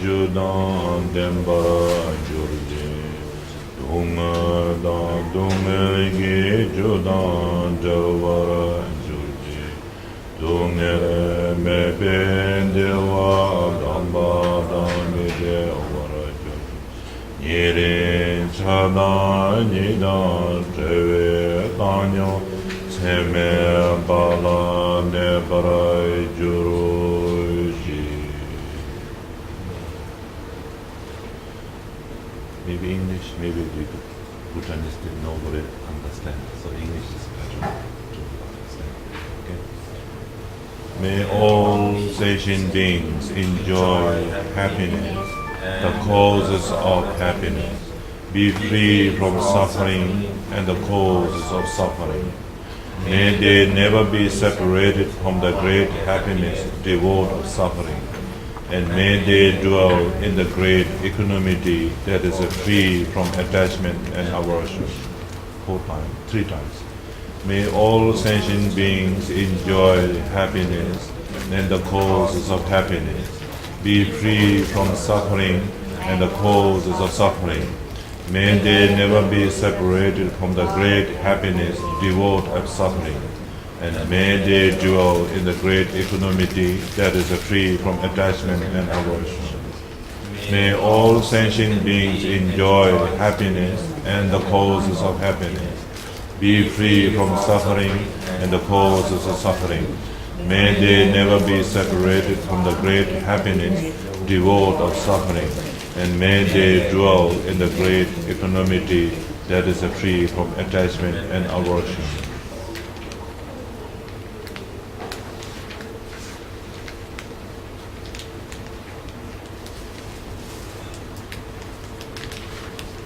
judan dembara jurje dunga da dunga ge judan javara jurje dunga me bendewa damba dame de wara jurje yere chada nida treve tanyo seme bala ne bara juruji. Maybe English, maybe the Bhutanese didn't know what it understand. So English is better to understand. Okay? May all sentient beings enjoy happiness, the causes of happiness, be free from suffering and the causes of suffering. May they never be separated from the great happiness devoid of suffering, and may they dwell in the great equanimity that is free from attachment and aversion. 3 times. May all sentient beings enjoy happiness and the causes of happiness, be free from suffering and the causes of suffering. May they never be separated from the great happiness devoid of suffering, and may they dwell in the great equanimity that is free from attachment and aversion. May all sentient beings enjoy happiness and the causes of happiness, be free from suffering and the causes of suffering. May they never be separated from the great happiness devoid of suffering, and may they dwell in the great equanimity that is free from attachment and aversion.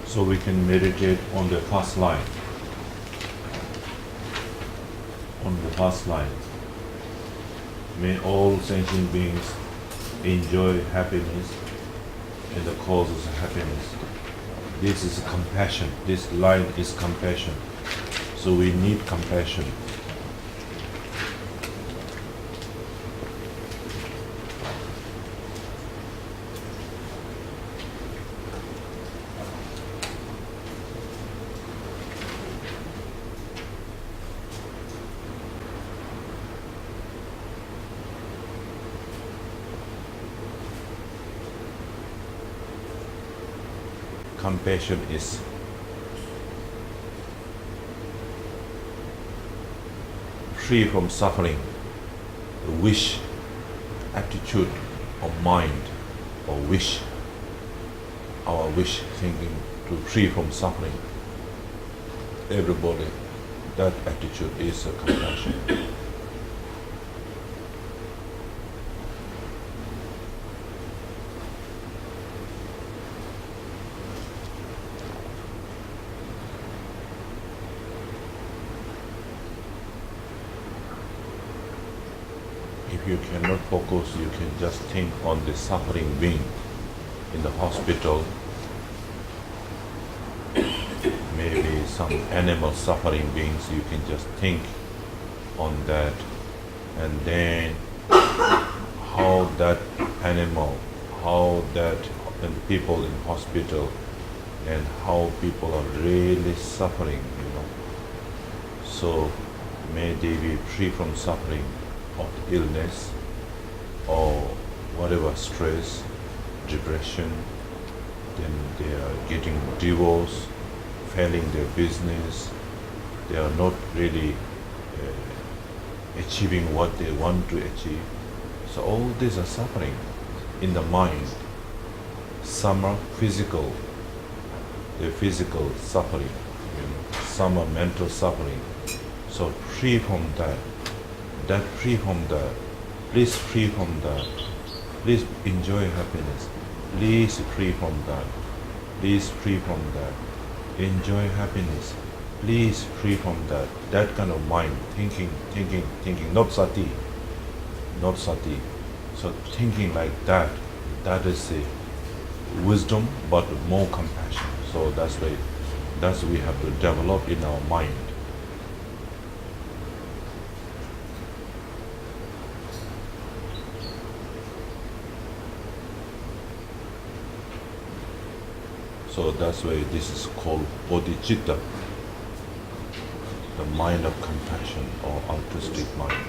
So we can meditate on the first line. On the first line. May all sentient beings enjoy happiness and the causes of happiness. This is compassion. This line is compassion. So we need compassion. Compassion is free from suffering, the wish, attitude of mind or wish, our wish thinking to free from suffering. Everybody, that attitude is a compassion. If you cannot focus, you can just think on the suffering being in the hospital, maybe some animal suffering beings, you can just think on that, and then how that animal, how that and people in hospital, and how people are really suffering, So may they be free from suffering of illness or whatever stress, depression, then they are getting divorced, failing their business, they are not really achieving what they want to achieve. So all these are suffering in the mind. Some are physical, the physical suffering, some are mental suffering. So free from that, free from that, please free from that, please enjoy happiness, please free from that, please free from that, enjoy happiness, please free from that. That kind of mind, thinking, not sati. So thinking like that, that is the wisdom, but more compassion. So that's we have to develop in our mind. So that's why this is called bodhicitta, the mind of compassion or altruistic mind.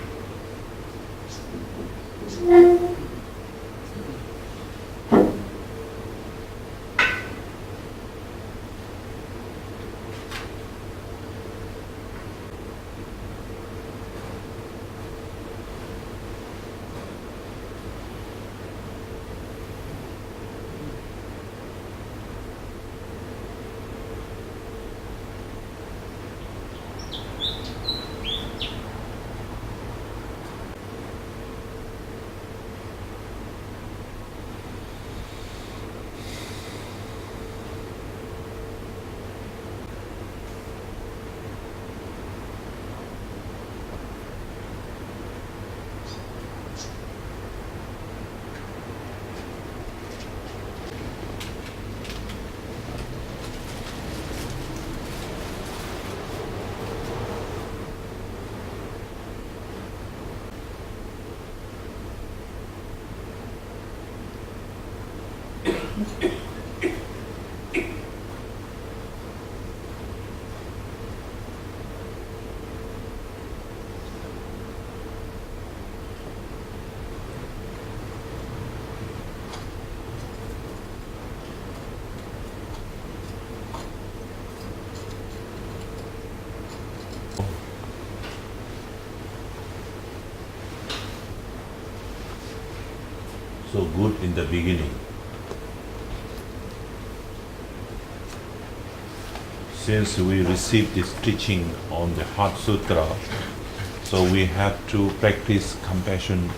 So good in the beginning. Since we received this teaching on the Heart Sutra, so we have to practice compassion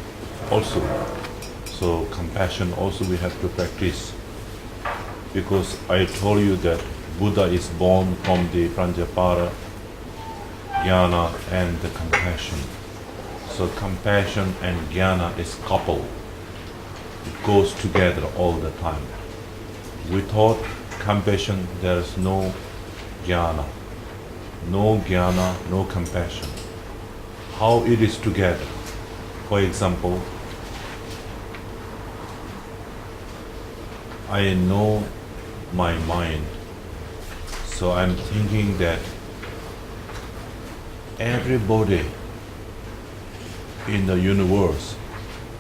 also. So compassion also we have to practice, because I told you that Buddha is born from the Prajnaparamita, jnana and the compassion. So compassion and jnana is coupled. It goes together all the time. Without compassion, there is no jnana. No jnana, no compassion. How it is together? For example, I know my mind, so I'm thinking that everybody in the universe,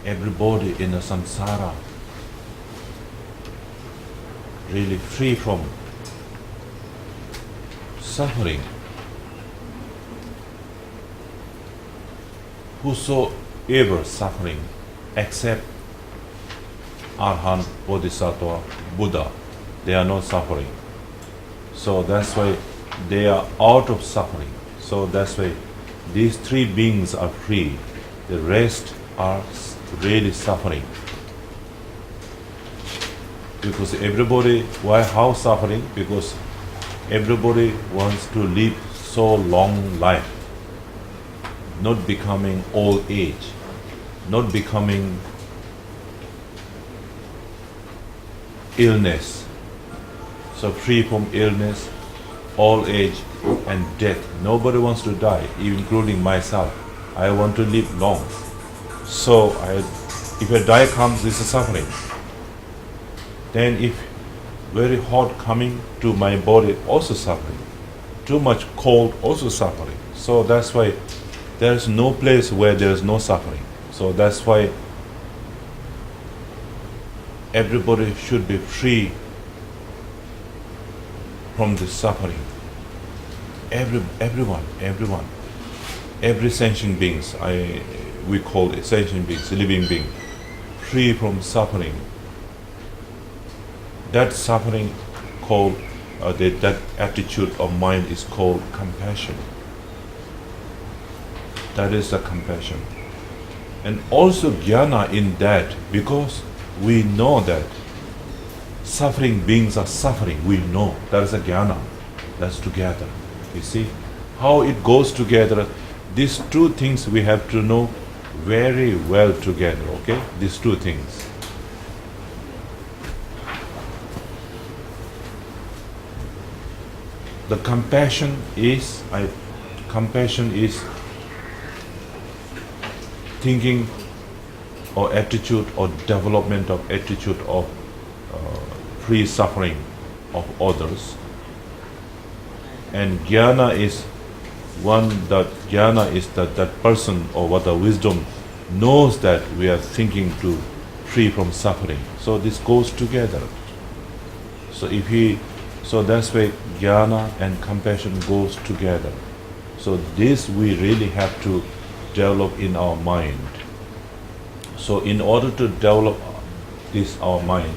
everybody in the samsara, really free from suffering. Whosoever suffering except Arhat, Bodhisattva, Buddha, they are not suffering. So that's why they are out of suffering. So that's why these three beings are free. The rest are really suffering. Because everybody, why, how suffering? Because everybody wants to live so long life, not becoming old age, not becoming illness. So free from illness, old age and death. Nobody wants to die, including myself. I want to live long. So if a die comes, this is suffering. Then if very hot coming to my body, also suffering. Too much cold, also suffering. So that's why there is no place where there is no suffering. So that's why everybody should be free from this suffering. Everyone, every sentient beings, we call it sentient beings, living being, free from suffering. That suffering called, that attitude of mind is called compassion. That is the compassion. And also jnana in that, because we know that suffering beings are suffering, we know. That is a jnana. That's together. You see how it goes together. These two things we have to know very well together, okay? These two things. The compassion is thinking or attitude or development of attitude of free suffering of others. And jnana is that person or what the wisdom knows that we are thinking to free from suffering. So this goes together. So that's why jnana and compassion goes together. So this we really have to develop in our mind. So in order to develop this our mind,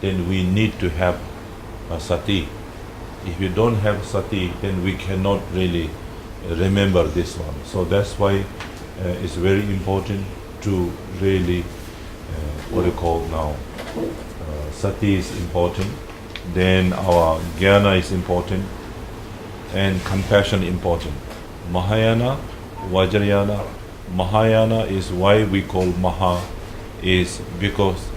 then we need to have a sati. If you don't have sati, then we cannot really remember this one. So that's why it's very important to really sati is important, then our jnana is important, and compassion important. Mahayana, Vajrayana. Mahayana is why we call Maha, is because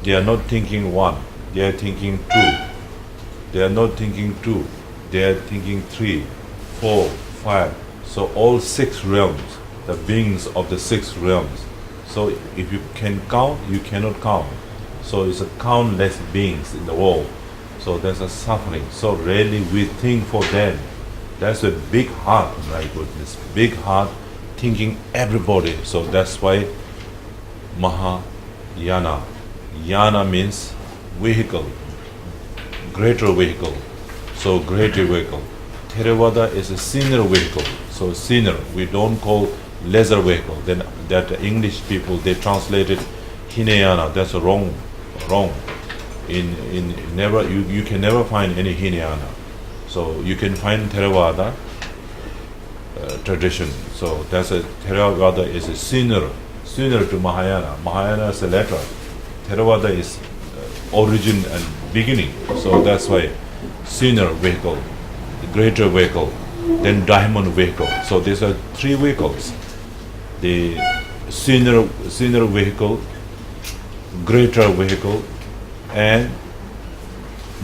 they are not thinking one, they are thinking two. They are not thinking two, they are thinking 3, 4, 5. So all 6 realms, the beings of the 6 realms. So if you can count, you cannot count. So it's a countless beings in the world. So there's a suffering. So really we think for them. That's a big heart, my goodness. Big heart, thinking everybody. So that's why Mahayana. Yana means vehicle, greater vehicle. So greater vehicle. Theravada is a sinner vehicle. So sinner, we don't call lesser vehicle. Then that English people, they translated Hinayana. That's wrong. You can never find any Hinayana. So you can find Theravada tradition. So that's a Theravada is a sinner to Mahayana. Mahayana is a letter. Theravada is origin and beginning. So that's why sinner vehicle, the greater vehicle, then diamond vehicle. So these are 3 vehicles. The sinner vehicle, greater vehicle, and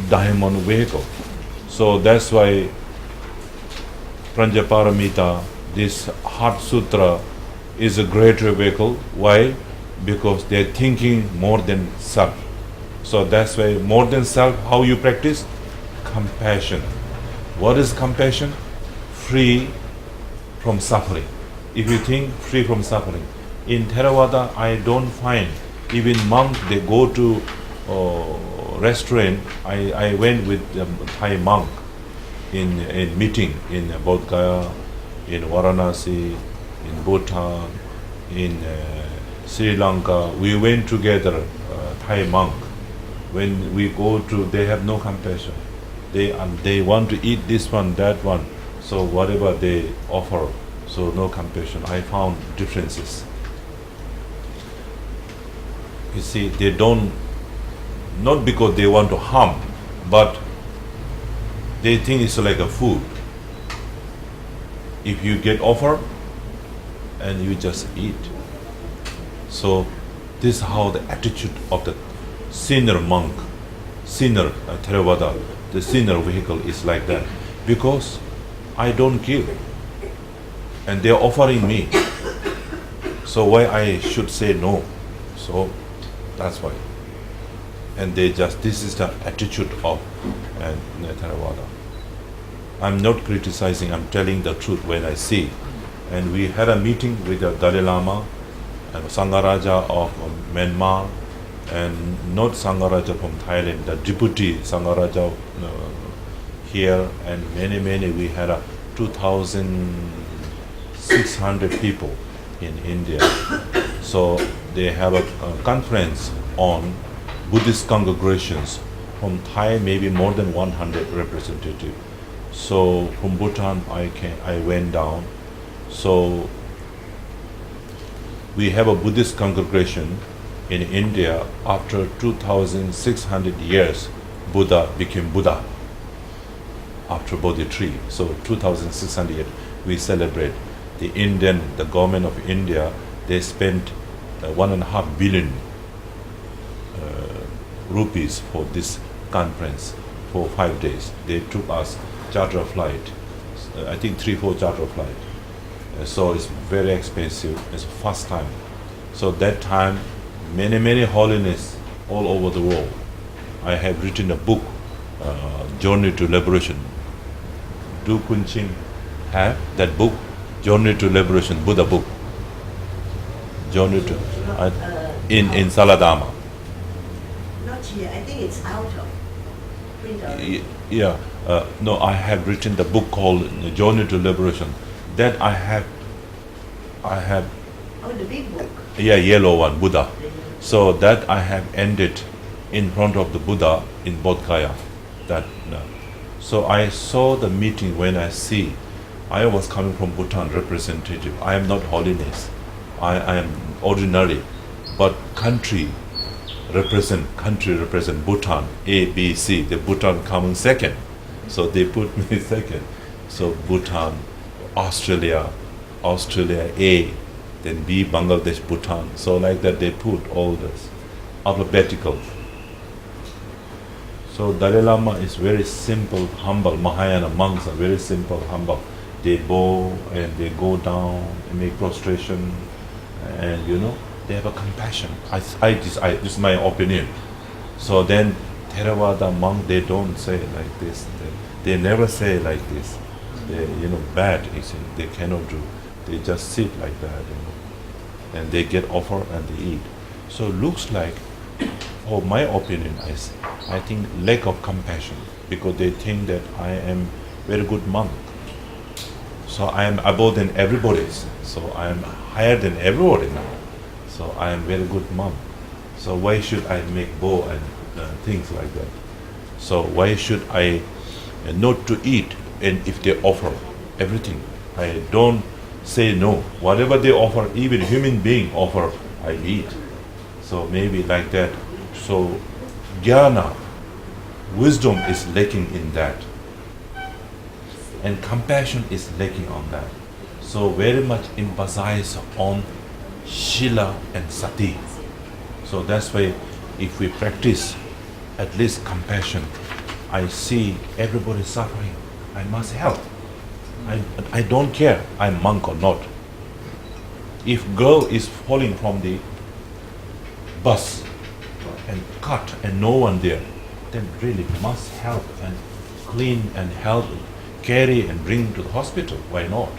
diamond vehicle. So that's why Prajnaparamita, this Heart Sutra, is a greater vehicle. Why? Because they're thinking more than self. So that's why more than self, how you practice? Compassion. What is compassion? Free from suffering. If you think free from suffering. In Theravada, I don't find, even monks, they go to restaurant. I went with a Thai monk in meeting in Bodh Gaya, in Varanasi, in Bhutan, in Sri Lanka. We went together, Thai monk. When we go to, they have no compassion. They want to eat this one, that one. So whatever they offer, so no compassion. I found differences. You see, they don't, not because they want to harm, but they think it's like a food. If you get offer, and you just eat. So this is how the attitude of the sinner monk, sinner Theravada, the sinner vehicle is like that. Because I don't give, and they are offering me. So why I should say no? So that's why. And this is the attitude of Theravada. I'm not criticizing, I'm telling the truth when I see. And we had a meeting with the Dalai Lama and Sangharaja of Myanmar, and not Sangharaja from Thailand, the deputy Sangharaja here, and many, we had 2,600 people in India. So they have a conference on Buddhist congregations. From Thai, maybe more than 100 representatives. So from Bhutan, I went down. So we have a Buddhist congregation in India. After 2,600 years, Buddha became Buddha after Bodhi tree. So 2,600 years, we celebrate. The government of India, they spent 1.5 billion rupees for this conference for 5 days. They took us charter flight, I think 3-4 charter flight. So it's very expensive. It's first time. So that time, many holiness all over the world. I have written a book Journey to Liberation. Do Kunching have that book, Journey to Liberation, Buddha book? Journey to in Saladama. Not here. I think it's out of print already. Yeah. No, I have written the book called Journey to Liberation. That I have. Oh, the big book. Yeah, yellow one, Buddha. So that I have ended in front of the Buddha in Bodh Gaya. So I saw the meeting when I was coming from Bhutan representative. I am not holiness. I am ordinary, but country represent Bhutan, A, B, C. The Bhutan coming second, so they put me second. So Bhutan, Australia A, then B, Bangladesh, Bhutan. So like that they put all this alphabetical. So Dalai Lama is very simple, humble. Mahayana monks are very simple, humble. They bow and they go down and make prostration, and they have a compassion. This is my opinion. So then Theravada monk, they don't say like this. They never say like this. They bad. They cannot do. They just sit like that, and they get offer and they eat. So looks like, for my opinion, I think lack of compassion, because they think that I am very good monk. So I am above than everybody. So I am higher than everybody now. So I am very good monk. So why should I make bow and things like that? So why should I not to eat? And if they offer everything, I don't say no. Whatever they offer, even human being offer, I eat. So maybe like that. So jnana, wisdom is lacking in that. And compassion is lacking on that. So very much emphasize on Shila and Sati. So that's why if we practice at least compassion, I see everybody suffering, I must help. I don't care I'm monk or not. If girl is falling from the bus and cut and no one there, then really must help and clean and help, carry and bring to the hospital. Why not?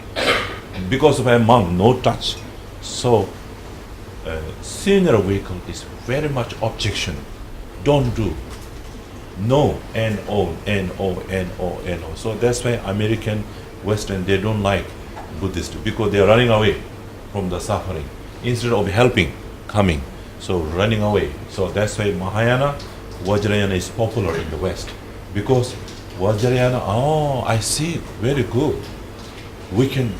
Because of a monk, no touch. So senior vehicle is very much objection. Don't do. No, N-O. So that's why American, Western, they don't like Buddhist, because they are running away from the suffering instead of helping, coming. So running away. So that's why Mahayana, Vajrayana is popular in the West, because Vajrayana, I see, very good. We can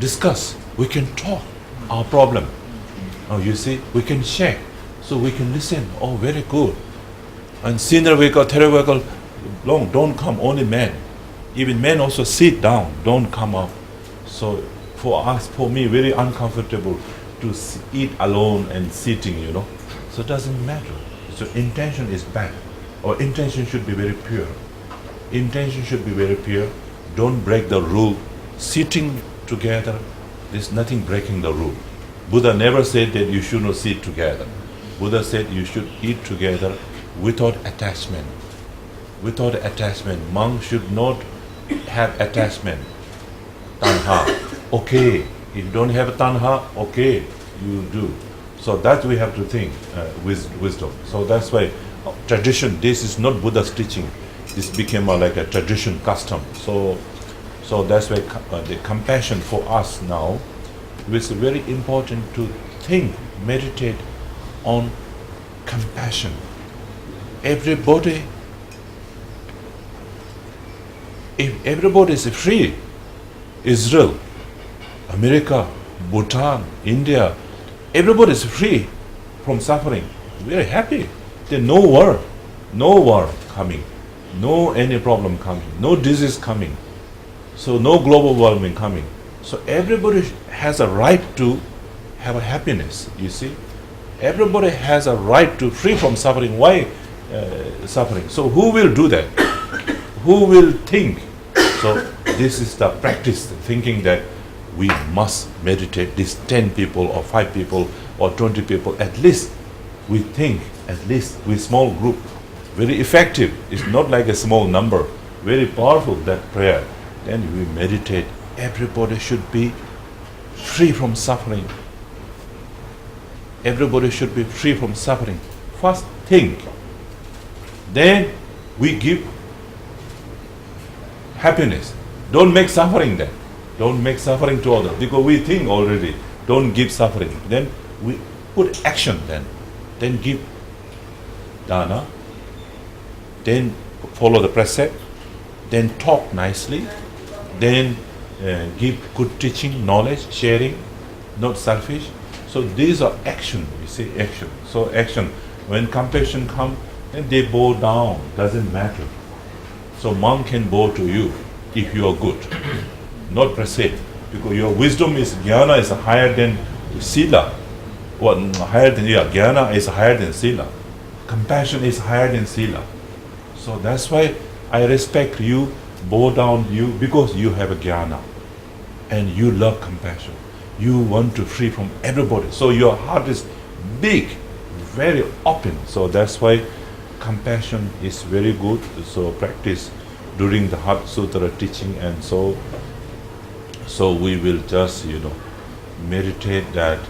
discuss, we can talk our problem. You see, we can share, so we can listen. Very good. And senior vehicle, third vehicle, long, don't come, only men. Even men also sit down, don't come up. So for me, very uncomfortable to eat alone and sitting, So it doesn't matter. So intention is bad. Our intention should be very pure. Intention should be very pure. Don't break the rule. Sitting together, there's nothing breaking the rule. Buddha never said that you should not sit together. Buddha said you should eat together without attachment. Without attachment. Monk should not have attachment. Tanha. Okay. If you don't have tanha, okay, you do. So that we have to think with wisdom. So that's why tradition, this is not Buddha's teaching. This became like a tradition, custom. So that's why the compassion for us now, it's very important to think, meditate on compassion. Everybody, if everybody is free, Israel, America, Bhutan, India, everybody is free from suffering. We are happy. There's no war coming, no any problem coming, no disease coming, so no global warming coming. So everybody has a right to have a happiness, you see. Everybody has a right to free from suffering. Why suffering? So who will do that? Who will think? So this is the practice, thinking that we must meditate, these 10 people or 5 people or 20 people, at least we think, at least with small group, very effective. It's not like a small number. Very powerful, that prayer. Then we meditate. Everybody should be free from suffering. Everybody should be free from suffering. First think. Then we give happiness. Don't make suffering then. Don't make suffering to others. Because we think already. Don't give suffering. Then we put action then. Then give dana. Then follow the precept. Then talk nicely. Then give good teaching, knowledge, sharing, not selfish. So these are action, you see, action. So action. When compassion comes, then they bow down, doesn't matter. So monk can bow to you if you are good, not precept. Because your wisdom is, jnana is higher than sila. Jnana is higher than sila. Compassion is higher than sila. So that's why I respect you, bow down to you, because you have a jnana. And you love compassion. You want to free from everybody. So your heart is big, very open. So that's why compassion is very good. So practice during the Heart Sutra teaching, and so we will just, meditate that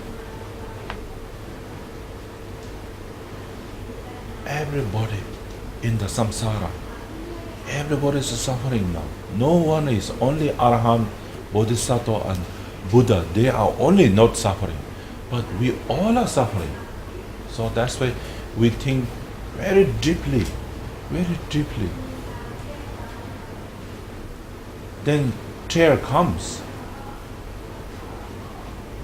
everybody in the samsara, everybody is suffering now. No one is, only Arahant, Bodhisattva and Buddha, they are only not suffering. But we all are suffering. So that's why we think very deeply, very deeply. Then tear comes.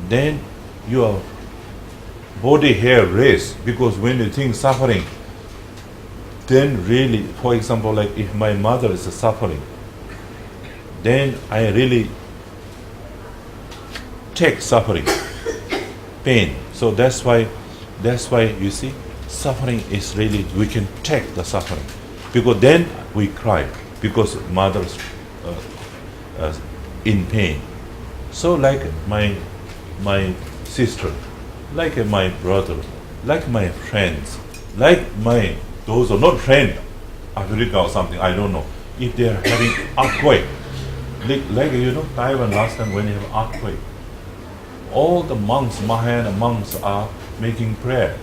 Then your body hair raise, because when you think suffering, then really, for example, like if my mother is suffering, then I really take suffering, pain. So that's why you see, suffering is really, we can take the suffering, because then we cry because mother's in pain. So like my sister, like my brother, like my friends, like those are not friends, Africa or something, I don't know, if they are having earthquake, like Taiwan last time when they have earthquake, all the monks, Mahayana monks, are making prayer,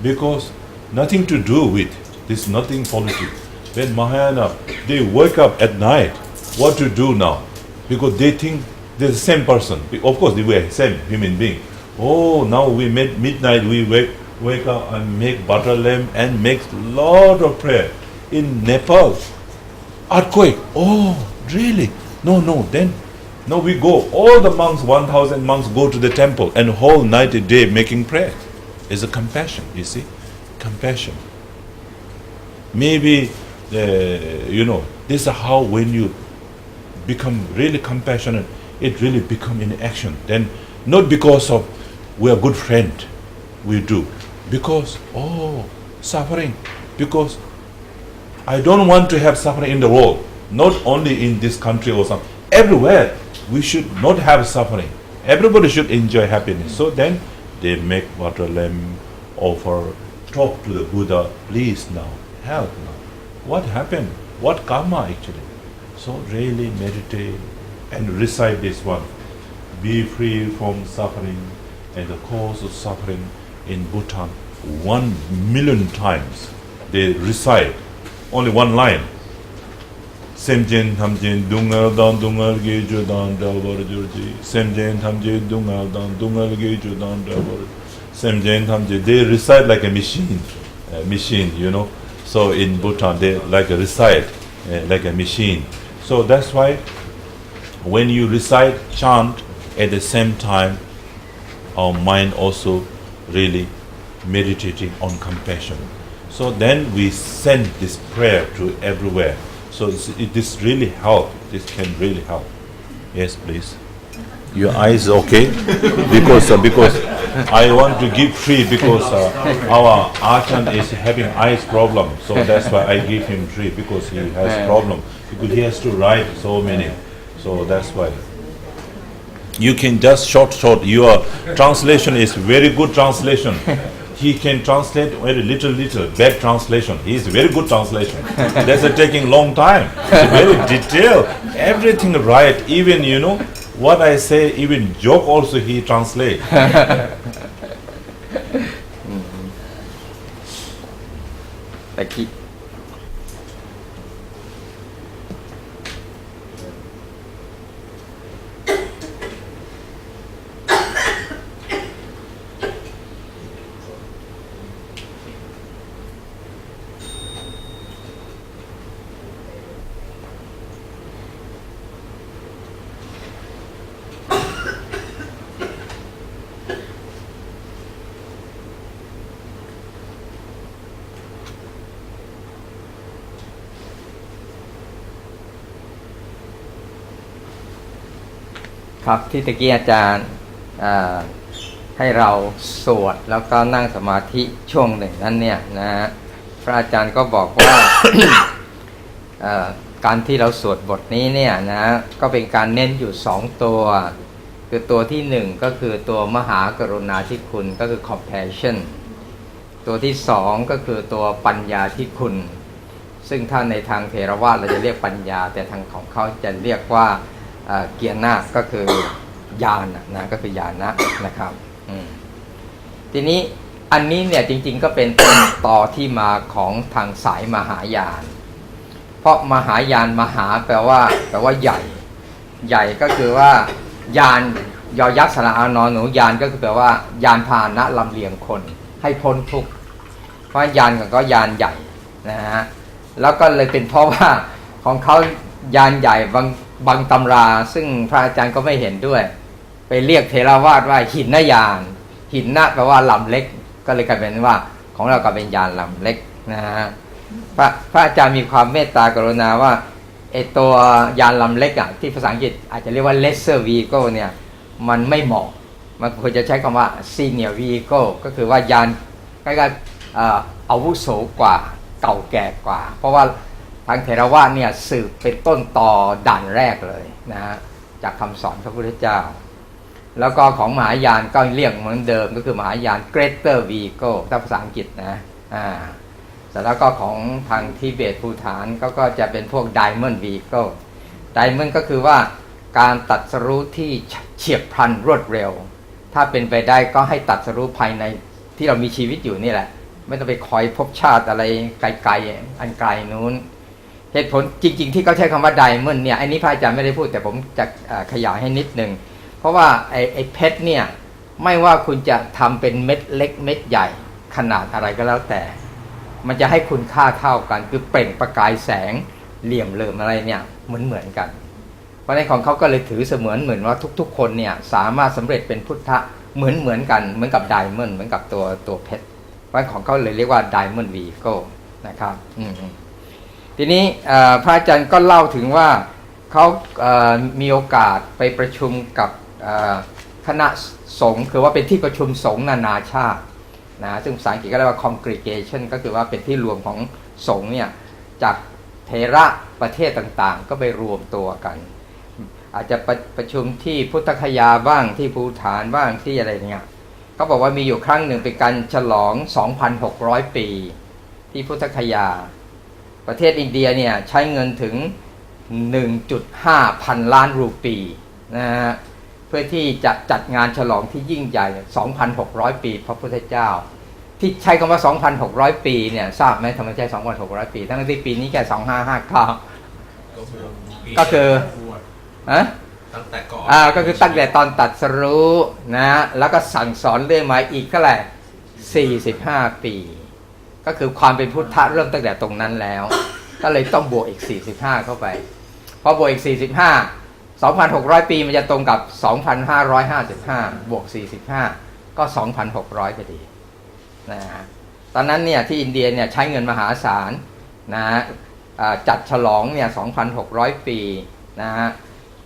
because nothing to do with this, nothing politics. When Mahayana, they wake up at night, what to do now? Because they think they're the same person. Of course, they were same human being. Oh, now we made midnight, we wake up and make butter lamp and make lot of prayer. In Nepal, earthquake. Oh, really? No, then we go. All the monks, 1,000 monks go to the temple and whole night a day making prayer. It's a compassion, you see? Compassion. Maybe, this is how when you become really compassionate, it really become in action. Then, not because of we are good friend, we do. Because, suffering. Because I don't want to have suffering in the world. Not only in this country or something. Everywhere, we should not have suffering. Everybody should enjoy happiness. So then, they make water lamp, offer, talk to the Buddha, please now, help now. What happened? What karma actually? So really meditate and recite this one. Be free from suffering and the cause of suffering in Bhutan 1,000,000 times. They recite only one line. Semjen Thamjen Dungal Dan Dungal Geju Dan Dalbar Jurji. Semjen Thamjen Dungal Dan Dungal Geju Dan Dalbar. Semjen Thamjen. They recite like a machine, So in Bhutan they like a recite like a machine. So that's why when you recite, chant, at the same time, our mind also really meditating on compassion. So then we send this prayer to everywhere. So this really help. This can really help. Yes, please. Your eyes okay? because I want to give free because our Achan is having eyes problem. So that's why I give him free because he has problem. Because he has to write so many. So that's why. You can just short. Your translation is very good translation. he can translate very little bad translation. He is very good translation. That's taking long time. Very detailed, everything right. Even what I say, even joke also he translate. แต่คิดครับที่ตะกี้อาจารย์ให้เราสวดแล้วก็นั่งสมาธิช่วงหนึ่งนั้นเนี่ยนะพระอาจารย์ก็บอกว่า การที่เราสวดบทนี้เนี่ยนะก็เป็นการเน้นอยู่2ตัวคือตัวที่1ก็คือตัวมหากรุณาธิคุณก็คือ compassion ตัวที่2ก็คือตัวปัญญาธิคุณซึ่งถ้าในทางเถรวาทเราจะเรียกปัญญาแต่ทางของเขาจะเรียกว่าเกียรณะก็คือญาณนะก็คือญาณะนะครับทีนี้อันนี้เนี่ยจริงๆก็เป็นต้นต่อที่มาของทางสายมหายานเพราะมหายานมหาแปลว่าใหญ่ใหญ่ก็คือว่ายานยอยักษ์สระอานอนหนูยานก็คือแปลว่ายานพาหนะลำเลียงคนให้พ้นทุกข์เพราะยานก็ยานใหญ่นะฮะแล้วก็เลยเป็นเพราะว่าของเขายานใหญ่บางตำราซึ่งพระอาจารย์ก็ไม่เห็นด้วยไปเรียกเทรวาสว่าหินนยานหินนะแปลว่าลำเล็กก็เลยกลายเป็นว่าของเราก็เป็นยานลำเล็กนะฮะพระอาจารย์มีความเมตตากรุณาว่าไอตัวยานลำเล็กอ่ะที่ภาษาอังกฤษอาจจะเรียกว่า lesser vehicle เนี่ยมันไม่เหมาะมันควรจะใช้คำว่า senior vehicle ก็คือว่ายานใกล้ๆอาวุโสกว่าเก่าแก่กว่าเพราะว่าทางเถรวาทเนี่ยสืบเป็นต้นต่อด่านแรกเลยนะฮะจากคำสอนพระพุทธเจ้าแล้วก็ของมหายานก็เรียกเหมือนเดิมก็คือมหายาน greater vehicle ถ้าภาษาอังกฤษนะแต่แล้วก็ของทางทิเบตภูฏานก็จะเป็นพวก diamond vehicle diamond ก็คือว่าการตรัสรู้ที่เฉียบพลันรวดเร็วถ้าเป็นไปได้ก็ให้ตรัสรู้ภายในที่เรามีชีวิตอยู่นี่แหละไม่ต้องไปคอยพบชาติอะไรไกลๆอันไกลนู้นเหตุผลจริงๆที่เขาใช้คำว่าไดมอนด์เนี่ยอันนี้พระอาจารย์ไม่ได้พูดแต่ผมจะขยายให้นิดนึงเพราะว่าไอ้เพชรเนี่ยไม่ว่าคุณจะทำเป็นเม็ดเล็กเม็ดใหญ่ขนาดอะไรก็แล้วแต่มันจะให้คุณค่าเท่ากันคือเปล่งประกายแสงเหลี่ยมเหลิมอะไรเนี่ยเหมือนกันเพราะในของเขาก็เลยถือเสมือนเหมือนว่าทุกๆคนเนี่ยสามารถสำเร็จเป็นพุทธะเหมือนกันเหมือนกับไดมอนด์เหมือนกับตัวเพชรเพราะของเขาเลยเรียกว่าไดมอนด์วีโก้นะครับทีนี้พระอาจารย์ก็เล่าถึงว่าเขามีโอกาสไปประชุมกับคณะสงฆ์คือว่าเป็นที่ประชุมสงฆ์นานาชาตินะซึ่งภาษาอังกฤษก็เรียกว่า congregation ก็คือว่าเป็นที่รวมของสงฆ์เนี่ยจากเถระประเทศต่างๆก็ไปรวมตัวกันอาจจะประชุมที่พุทธคยาบ้างที่ภูฏานบ้างที่อะไรเนี่ยเขาบอกว่ามีอยู่ครั้งหนึ่งเป็นการฉลอง 2,600 ปีที่พุทธคยาประเทศอินเดียเนี่ยใช้เงินถึง 1.5 พันล้านรูปีนะฮะเพื่อที่จะจัดงานฉลองที่ยิ่งใหญ่ 2,600 ปีพระพุทธเจ้าที่ใช้คำว่า 2,600 ปีเนี่ยทราบไหมทำไมใช้ 2,600 ปีทั้งที่ปีนี้แค่ 2559 ก็คือตั้งแต่ก่อนก็คือตั้งแต่ตอนตรัสรู้นะแล้วก็สั่งสอนเรื่อยมาอีกเท่าไหร่45 ปีก็คือความเป็นพุทธะเริ่มตั้งแต่ตรงนั้นแล้วก็เลยต้องบวกอีก45เข้าไปพอบวกอีก45 2,600 ปีมันจะตรงกับ 2,555 บวก45ก็ 2,600พอดีนะตอนนั้นเนี่ยที่อินเดียเนี่ยใช้เงินมหาศาลนะจัดฉลองเนี่ย 2,600 ปีนะฮะ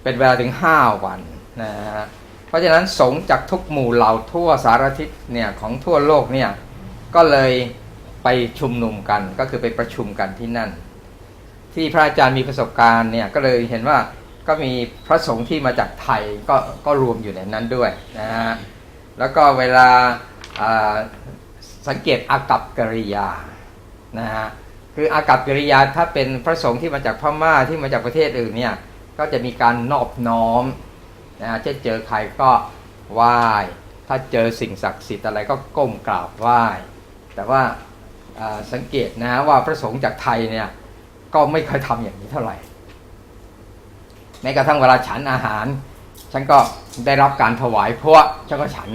เป็นเวลาถึง5 วันนะฮะเพราะฉะนั้นสงฆ์จากทุกหมู่เหล่าทั่วสารทิศเนี่ยของทั่วโลกเนี่ยก็เลยไปชุมนุมกันก็คือไปประชุมกันที่นั่นที่พระอาจารย์มีประสบการณ์เนี่ยก็เลยเห็นว่าก็มีพระสงฆ์ที่มาจากไทยก็รวมอยู่ในนั้นด้วยนะฮะแล้วก็เวลา สังเกตอากัปกิริยานะฮะคืออากัปกิริยาถ้าเป็นพระสงฆ์ที่มาจากพม่าที่มาจากประเทศอื่นเนี่ยก็จะมีการนอบน้อมนะเช่นเจอใครก็ไหว้ถ้าเจอสิ่งศักดิ์สิทธิ์อะไรก็ก้มกราบไหว้แต่ว่าสังเกตนะว่าพระสงฆ์จากไทยเนี่ยก็ไม่เคยทำอย่างนี้เท่าไหร่แม้กระทั่งเวลาฉันอาหารฉันก็ได้รับการถวายเพราะฉันก็ฉัน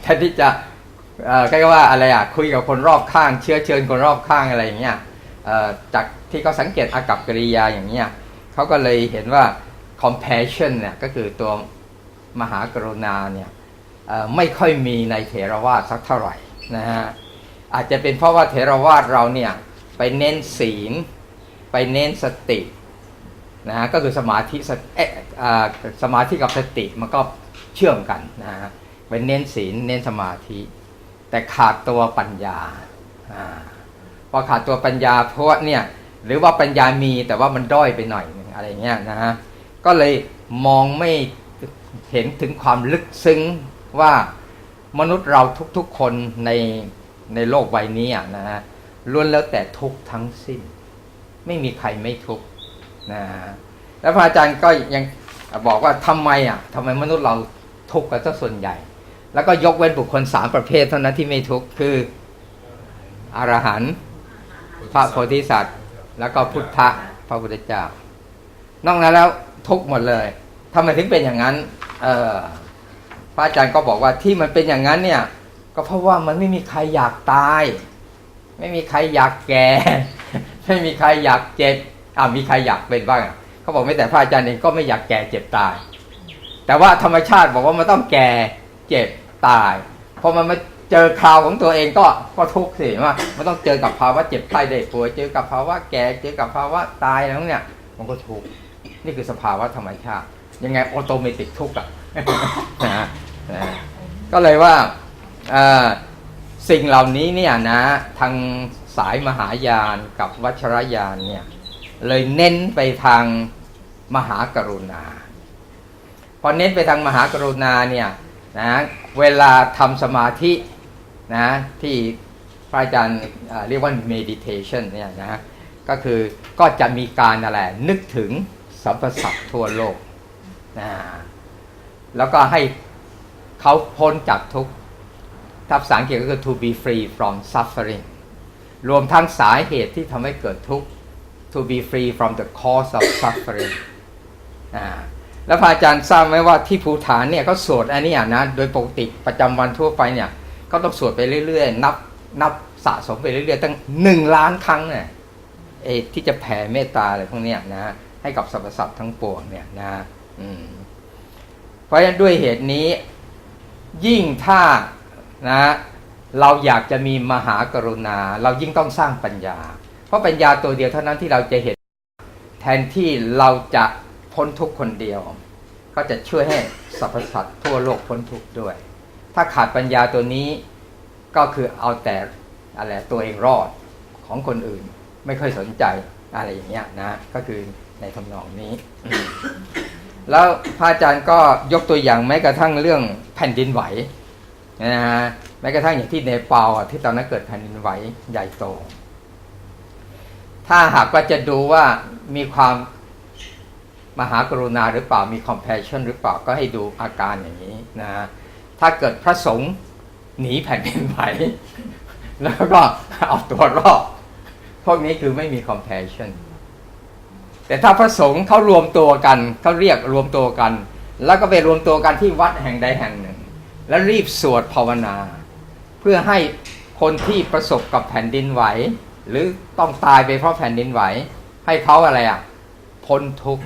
แทนที่จะก็ว่าอะไรคุยกับคนรอบข้างเชิญคนรอบข้างอะไรอย่างเงี้ยจากที่เขาสังเกตอากัปกิริยาอย่างเงี้ยเขาก็เลยเห็นว่า compassion เนี่ยก็คือตัวมหากรุณาเนี่ยไม่ค่อยมีในเถรวาทสักเท่าไหร่นะฮะอาจจะเป็นเพราะว่าเถรวาทเราเนี่ยไปเน้นศีลไปเน้นสตินะฮะก็คือสมาธิกับสติมันก็เชื่อมกันนะฮะไปเน้นศีลเน้นสมาธิแต่ขาดตัวปัญญาพอขาดตัวปัญญาเพราะเนี่ยหรือว่าปัญญามีแต่ว่ามันด้อยไปหน่อยนึงอะไรเงี้ยนะฮะก็เลยมองไม่เห็นถึงความลึกซึ้งว่ามนุษย์เราทุกๆคนในโลกใบนี้นะฮะล้วนแล้วแต่ทุกข์ทั้งสิ้นไม่มีใครไม่ทุกข์นะแล้วพระอาจารย์ก็ยังบอกว่าทำไมมนุษย์เราทุกข์กันซะส่วนใหญ่แล้วก็ยกเว้นบุคคล3ประเภทเท่านั้นที่ไม่ทุกข์คืออรหันต์พระโพธิสัตว์แล้วก็พุทธะพระพุทธเจ้านอกนั้นแล้วทุกข์หมดเลยทำไมถึงเป็นอย่างนั้นพระอาจารย์ก็บอกว่าที่มันเป็นอย่างนั้นเนี่ยก็เพราะว่ามันไม่มีใครอยากตายไม่มีใครอยากแก่ไม่มีใครอยากเจ็บมีใครอยากเป็นบ้างเขาบอกไม่แต่พระอาจารย์เองก็ไม่อยากแก่เจ็บตายแต่ว่าธรรมชาติบอกว่ามันต้องแก่เจ็บตายพอมันมาเจอคราวของตัวเองก็ทุกข์สิว่ามันต้องเจอกับภาวะเจ็บไข้ได้ป่วยเจอกับภาวะแก่เจอกับภาวะตายแล้วเนี่ยมันก็ทุกข์นี่คือสภาวะธรรมชาติยังไงออโตเมติกทุกข์นะก็เลยว่าสิ่งเหล่านี้เนี่ยนะทางสายมหายานกับวัชรยานเนี่ยเลยเน้นไปทางมหากรุณาพอเน้นไปทางมหากรุณาเนี่ยนะเวลาทำสมาธินะที่พระอาจารย์เรียกว่า meditation เนี่ยนะก็คือก็จะมีการอะไรนึกถึงสรรพสัตว์ทั่วโลกนะแล้วก็ให้เขาพ้นจากทุกข์ภาษาอังกฤษก็คือ to be free from suffering รวมทั้งสาเหตุที่ทำให้เกิดทุกข์ to be free from the cause of suffering แล้วพระอาจารย์ทราบไหมว่าที่ภูฐานเนี่ยก็สวดอันนี้นะโดยปกติประจำวันทั่วไปเนี่ยก็ต้องสวดไปเรื่อยๆนับสะสมไปเรื่อยๆตั้ง1 ล้านครั้งเนี่ยที่จะแผ่เมตตาอะไรพวกนี้นะให้กับสรรพสัตว์ทั้งปวงเนี่ยนะเพราะฉะนั้นด้วยเหตุนี้ยิ่งถ้านะเราอยากจะมีมหากรุณาเรายิ่งต้องสร้างปัญญาเพราะปัญญาตัวเดียวเท่านั้นที่เราจะเห็นแทนที่เราจะพ้นทุกข์คนเดียวก็จะช่วยให้สรรพสัตว์ทั่วโลกพ้นทุกข์ด้วยถ้าขาดปัญญาตัวนี้ก็คือเอาแต่อะไรตัวเองรอดของคนอื่นไม่ค่อยสนใจอะไรอย่างเงี้ยนะก็คือในทำนองนี้ แล้วพระอาจารย์ก็ยกตัวอย่างแม้กระทั่งเรื่องแผ่นดินไหวนะฮะแม้กระทั่งอย่างที่เนปาลที่ตอนนั้นเกิดแผ่นดินไหวใหญ่โตถ้าหากว่าจะดูว่ามีความมหากรุณาหรือเปล่ามี compassion หรือเปล่าก็ให้ดูอาการอย่างนี้นะถ้าเกิดพระสงฆ์หนีแผ่นดินไหวแล้วก็เอาตัวรอดพวกนี้คือไม่มี compassion แต่ถ้าพระสงฆ์เขารวมตัวกันเขาเรียกรวมตัวกันแล้วก็ไปรวมตัวกันที่วัดแห่งใดแห่งหนึ่งแล้วรีบสวดภาวนาเพื่อให้คนที่ประสบกับแผ่นดินไหวหรือต้องตายไปเพราะแผ่นดินไหวให้เขาอะไรพ้นทุกข์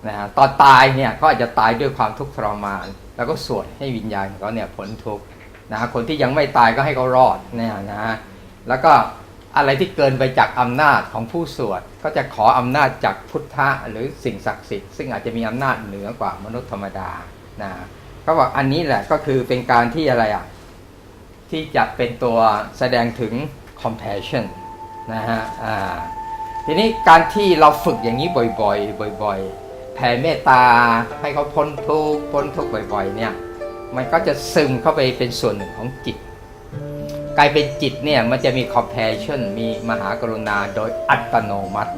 นะตอนตายเนี่ยก็อาจจะตายด้วยความทุกข์ทรมานแล้วก็สวดให้วิญญาณเขาเนี่ยพ้นทุกข์นะคนที่ยังไม่ตายก็ให้เขารอดเนี่ยนะแล้วก็อะไรที่เกินไปจากอำนาจของผู้สวดก็จะขออำนาจจากพุทธะหรือสิ่งศักดิ์สิทธิ์ซึ่งอาจจะมีอำนาจเหนือกว่ามนุษย์ธรรมดานะเขาบอกอันนี้แหละก็คือเป็นการที่อะไรที่จะเป็นตัวแสดงถึง compassion นะฮะทีนี้การที่เราฝึกอย่างนี้บ่อยๆแผ่เมตตาให้เขาพ้นทุกข์บ่อยๆเนี่ยมันก็จะซึมเข้าไปเป็นส่วนหนึ่งของจิต กลายเป็นจิตเนี่ยมันจะมี compassion มีมหากรุณาโดยอัตโนมัติ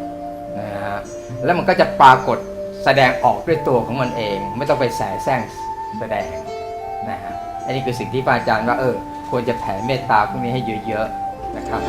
นะฮะแล้วมันก็จะปรากฏแสดงออกด้วยตัวของมันเองไม่ต้องไปแสแสร้งแสดงนะฮะอันนี้คือสิ่งที่พระอาจารย์ว่าควรจะแผ่เมตตาพวกนี้ให้เยอะๆนะครับ